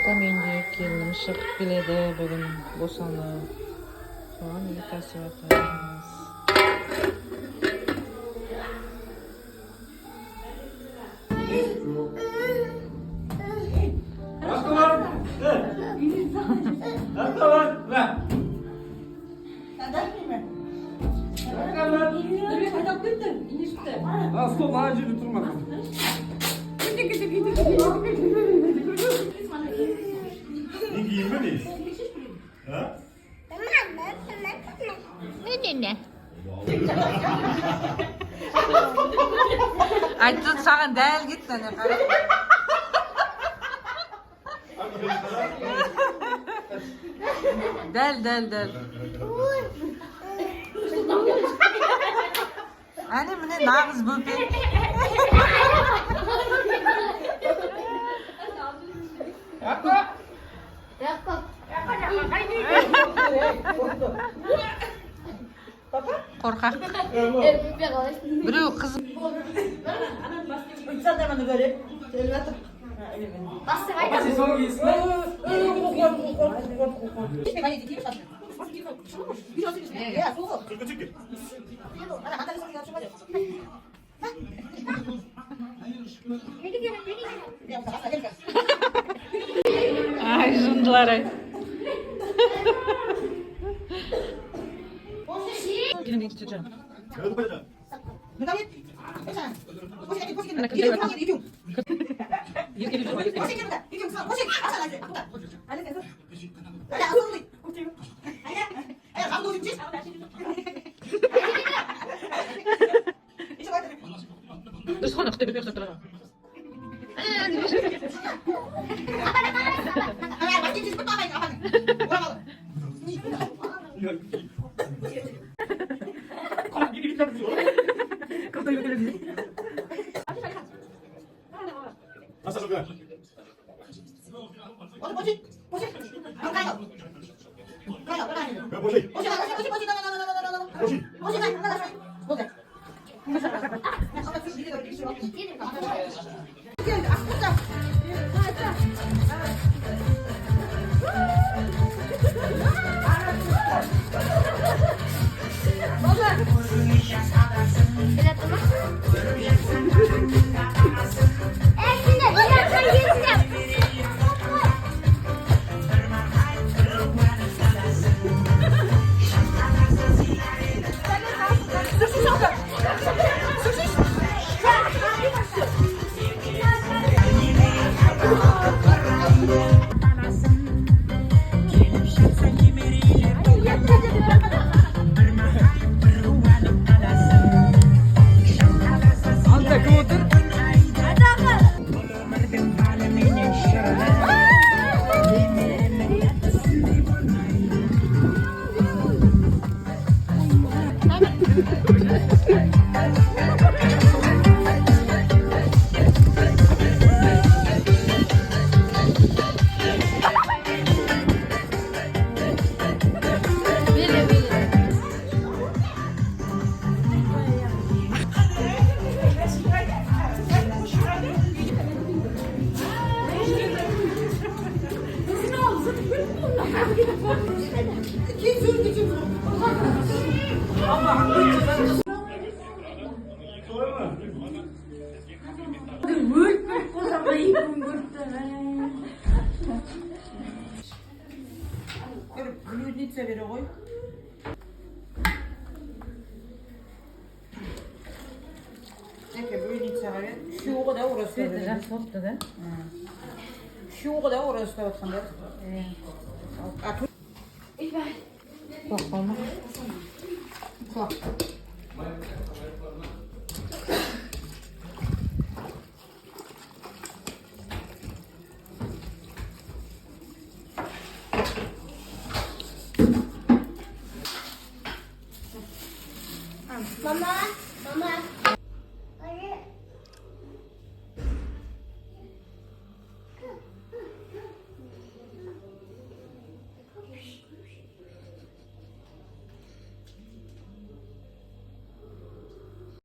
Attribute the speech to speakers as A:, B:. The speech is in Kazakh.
A: атам үйінде келінім шығып келеді. Бүгін босанып соған үй тасып жатырмыз.
B: Aslı daha önce durma. Ne giyinmeliyiz? Ha?
A: Ne? Айтты саған дәл кетті ана қара. Дәл. Әне міне нағыз бөпе. Қорқақ. Біреу қызып. Ай, жындылар ай. Келінімнің үйге шығып. Дұрыс қана құттай бермей ұқсап тұрған. Блюдница бере ғой. Блюдницаға бер. Үшеуі да орыс. Жақсы болыпты да?
B: Үшеуі да орыс ұстап жатқандар.
A: Құлақ қалма.
B: Құлақ.